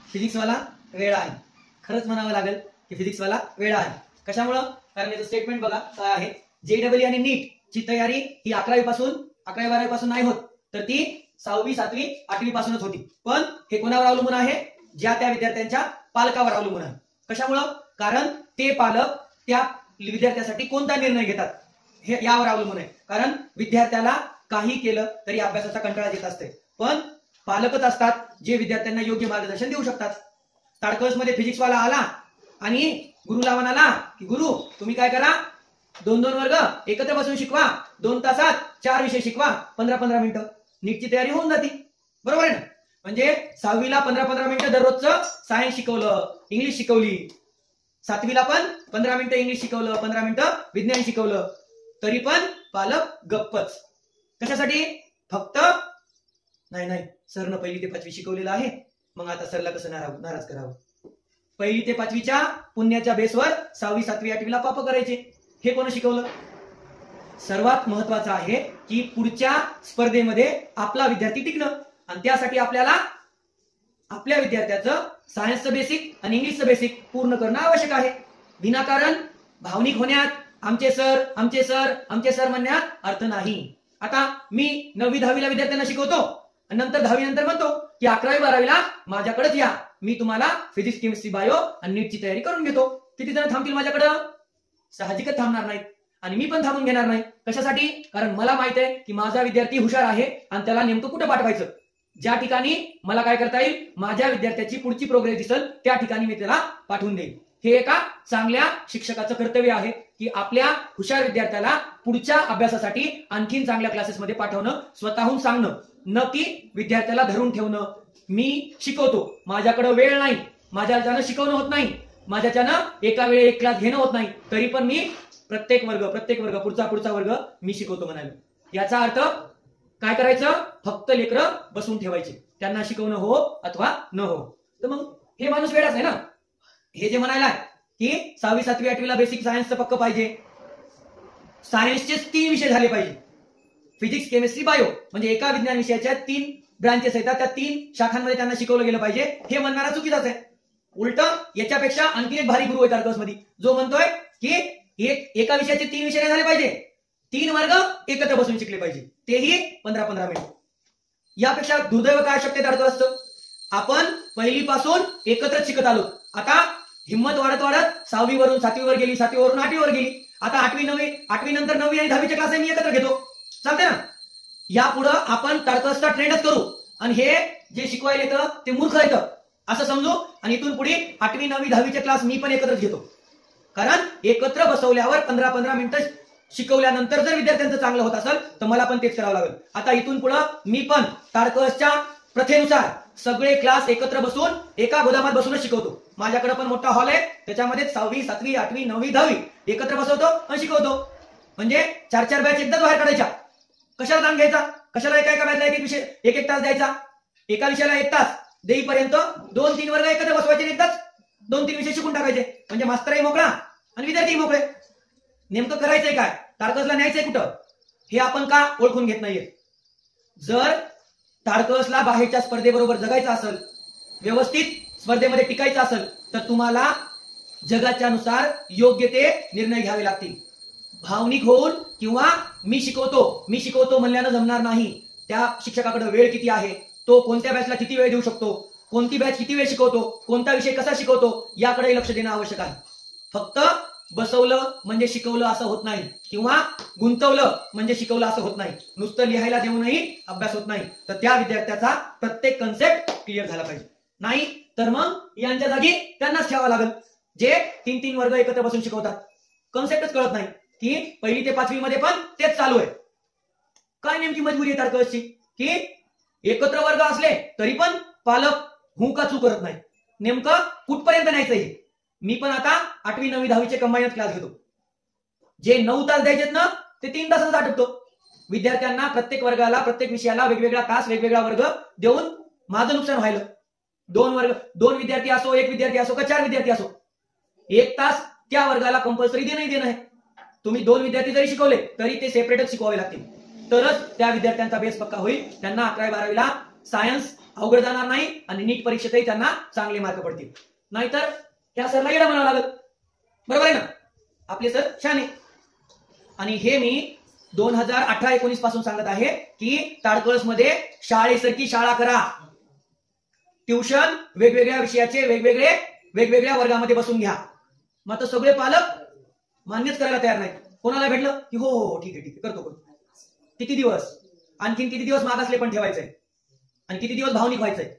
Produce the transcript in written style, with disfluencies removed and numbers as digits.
फिजिक्सवाला वेळा आहे. खरंच म्हणावं लागेल की फिजिक्सवाला वेळा आहे. कशामुळं? कारण याचं स्टेटमेंट बघा काय आहे. JEE आणि नीट ची तयारी ही 11वी बारावी नाही होत, तर ती 6वी 7वी 8वी पासूनच होती. पण हे कोणावर अवलंबून आहे? ज्या त्या विद्यार्थ्यांच्या पालकावर अवलंबून आहे. कशामुळं? कारण ते पालक त्या विद्यार्थ्यासाठी कोणता निर्णय घेतात हे यावर अवलंबून आहे. कारण विद्यार्थ्याला काही केलं तरी अभ्यासाचा कंटाळा येत असते, पण पालकच असतात जे विद्यार्थ्यांना योग्य मार्गदर्शन देऊ शकतात. ताडकळस मध्ये फिजिक्सवाला आला आणि गुरुला म्हणाला की गुरु तुम्ही काय करा, 2-2 वर्ग एकत्र बसून शिकवा, 2 तासात 4 विषय शिकवा, 15-15 मिनिटं. नीटची तयारी होऊन जाते. बरोबर आहे ना? म्हणजे 6वीला 15-15 मिनिटं दररोजचं सायन्स शिकवलं, इंग्लिश शिकवली. 7वीला पण 15 मिनिटं इंग्लिश शिकवलं, 15 मिनिटं विज्ञान शिकवलं, तरी पण पालक गप्पच. कशासाठी? फक्त नाही सरनं 1ली ते 5वी शिकवलेलं आहे, मग आता सरला कसं नाराज करावं. 1ली ते 5वीच्या पुण्याच्या बेसवर 6वी 7वी 8वीला पाप करायचे. हे कोण शिकवलं? सर्वात महत्वाचं आहे की पुढच्या स्पर्धेमध्ये आपला विद्यार्थी टिकणं, आणि त्यासाठी आपल्याला आपल्या विद्यार्थ्याचं सायन्सचं बेसिक आणि इंग्लिशचं बेसिक पूर्ण करणं आवश्यक आहे. विनाकारण भावनिक होण्यात आमचे सर म्हणण्यात अर्थ नाही. आता मी 9वी 10वीला विद्यार्थ्यांना शिकवतो आणि नंतर 10वी नंतर म्हणतो की 11वी 12वीला माझ्याकडेच या, मी तुम्हाला फिजिक्स केमिस्ट्री बायो आणि नीटची तयारी करून घेतो. किती जण थांबतील माझ्याकडं? साहजिकच थांबणार नाहीत, आणि मी पण थांबून घेणार नाही. कशासाठी? कारण मला माहित आहे की माझा विद्यार्थी हुशार आहे आणि त्याला नेमकं कुठं पाठवायचं. ज्या ठिकाणी मला काय करता येईल, माझ्या विद्यार्थ्याची पुढची प्रोग्रेस दिसेल त्या ठिकाणी मी त्याला पाठवून देईल. हे एका चांगल्या शिक्षकाचं कर्तव्य आहे की आपल्या हुशार विद्यार्थ्याला पुढच्या अभ्यासासाठी आणखीन चांगल्या क्लासेसमध्ये पाठवणं, स्वतःहून सांगणं, न की विद्यार्थ्याला धरून ठेवणं. मी शिकवतो, माझ्याकडे वेळ नाही, माझ्याच्यानं शिकवणं होत नाही, माझ्याच्यानं एका वेळी एक क्लास घेणं होत नाही, तरी पण मी प्रत्येक वर्ग पुढचा वर्ग मी शिकवतो म्हणाले. याचा अर्थ काय करायचं? फक्त लेकरं बसून ठेवायचे, त्यांना शिकवणं हो अथवा न हो. तर मग हे माणूस वेळाच आहे ना. हे जे म्हणायला की 6वी 7वी 8वीला बेसिक सायन्सचं पक्क पाहिजे, सायन्सचे 3 विषय झाले पाहिजे, फिजिक्स केमिस्ट्री बायो, म्हणजे एका विज्ञान विषयाच्या 3 ब्रांचेस आहेत, त्या 3 शाखांमध्ये त्यांना शिकवलं गेलं पाहिजे. हे म्हणणारा चुकीचाच आहे. उलट याच्यापेक्षा आणखी एक भारी गुरु आहे ताडकळस मध्ये, जो म्हणतोय की एका विषयाचे 3 विषय झाले पाहिजे, 3 वर्ग एकत्र बसून शिकले पाहिजे, तेही 15-15 मिनिट. यापेक्षा दुर्दैव काय शक्य ताडकळसचं? आपण 1ली पासून एकत्रच शिकत आलो. आता हिंमत वाढत 6वी वरून 7वी वर गेली, 7वी वरून 8वी वर गेली. आता 8वी 9वी, 8वी नंतर 9वी आणि 10वीचे क्लास मी एकत्र घेतो, चालते ना? यापुढे आपण ताडकळसचा ट्रेंडच करू आणि हे जे शिकवायला येतं ते मूर्ख येतं असं समजू, आणि इथून पुढे 8वी 9वी 10वीचे क्लास मी पण एकत्रच घेतो. कारण एकत्र बसवल्यावर 15-15 मिनिटं शिकवल्यानंतर जर विद्यार्थ्यांचं चांगलं होत असेल तर मला पण तेच करावं लागेल. आता इथून पुढे मी पण ताडकळसच्या प्रथेनुसार सगळे क्लास एकत्र बसून एका गोदामात बसूनच शिकवतो. माझ्याकडे पण मोठा हॉल आहे, त्याच्यामध्ये 6वी 7वी 8वी 9वी 10वी एकत्र बसवतो आणि शिकवतो. म्हणजे 4-4 बॅच एकदाच बाहेर काढायच्या. कशाला ताण घ्यायचा? कशाला एका बॅचला एक विषय एक तास द्यायचा? एका विषयाला 1 तास देईपर्यंत 2-3 वर्ग एकत्र बसवायचे, एकदाच 2-3 विषय शिकून टाकायचे, म्हणजे मास्तरही मोकळा आणि विद्यार्थी मोकळे. नेमकं करायचंय काय? ताडकळसला न्यायचंय कुठं? हे आपण का ओळखून घेत नाहीये? जर ताडकळसला बाहेरच्या स्पर्धेबरोबर जगायचं असेल, व्यवस्थित स्पर्धेमध्ये टिकायचं असेल, तर तुम्हाला जगाच्या नुसार योग्य ते निर्णय घ्यावे लागतील. भावनिक होऊन किंवा मी शिकवतो म्हणल्यानं जमणार नाही. त्या शिक्षकाकडे वेळ किती आहे, तो कोणत्या बॅचला किती वेळ देऊ शकतो, कोणती बॅच किती वेळ शिकवतो, कोणता विषय कसा शिकवतो, याकडे लक्ष देणं आवश्यक आहे. फक्त बसवलं म्हणजे शिकवलं असं होत नाही, किंवा गुंतवलं म्हणजे शिकवलं असं होत नाही. नुसतं लिहायला देऊनही अभ्यास होत नाही. तर त्या विद्यार्थ्याचा प्रत्येक कन्सेप्ट क्लिअर झाला पाहिजे. नाही तर मग यांच्या जागी त्यांनाच ठेवावं लागेल जे 3-3 वर्ग एकत्र बसून शिकवतात. कन्सेप्टच कळत नाही की 1ली ते 5वी मध्ये पण तेच चालू आहे. काय नेमकी मजबुरी आहे ताडकळसची की एकत्र वर्ग असले तरी पण पालक हू का चू करत नाही? नेमकं कुठपर्यंत न्यायचं हे? मी पण आता 8वी 9वी 10वीचे कंबाईन क्लास घेतो. जे 9 तास द्यायचे ना ते 3 तासात आटपतो. विद्यार्थ्यांना प्रत्येक वर्गाला प्रत्येक विषयाला वेगवेगळा तास वेगवेगळा वर्ग देऊन माझं नुकसान व्हायलं. 2 विद्यार्थी असो, 1 विद्यार्थी असो का 4 विद्यार्थी असो, 1 तास त्या वर्गाला कंपल्सरी देणं आहे. तुम्ही 2 विद्यार्थी जरी शिकवले तरी ते सेपरेटच शिकवावे लागतील, तरच त्या विद्यार्थ्यांचा बेस पक्का होईल. त्यांना 11वी 12वीला सायन्स अवघड जाणार नाही आणि नीट परीक्षेतही त्यांना चांगले मार्क पडतील. नाहीतर त्या सरला येडा म्हणावं लागत. बरोबर आहे ना? आपले सर छान आहे. आणि हे मी 2018-19 पासून सांगत आहे की ताडकळस मध्ये शाळेसारखी शाळा करा. ट्युशन वेगवेगळ्या विषयाचे वेगवेगळ्या वर्गामध्ये बसून घ्या. मात्र सगळे पालक मान्यच करायला तयार नाही. कोणाला भेटलं की हो हो ठीक आहे करतो. किती दिवस, आणखीन किती दिवस मागासले पण ठेवायचंय आणि किती दिवस भावनिक व्हायचंय.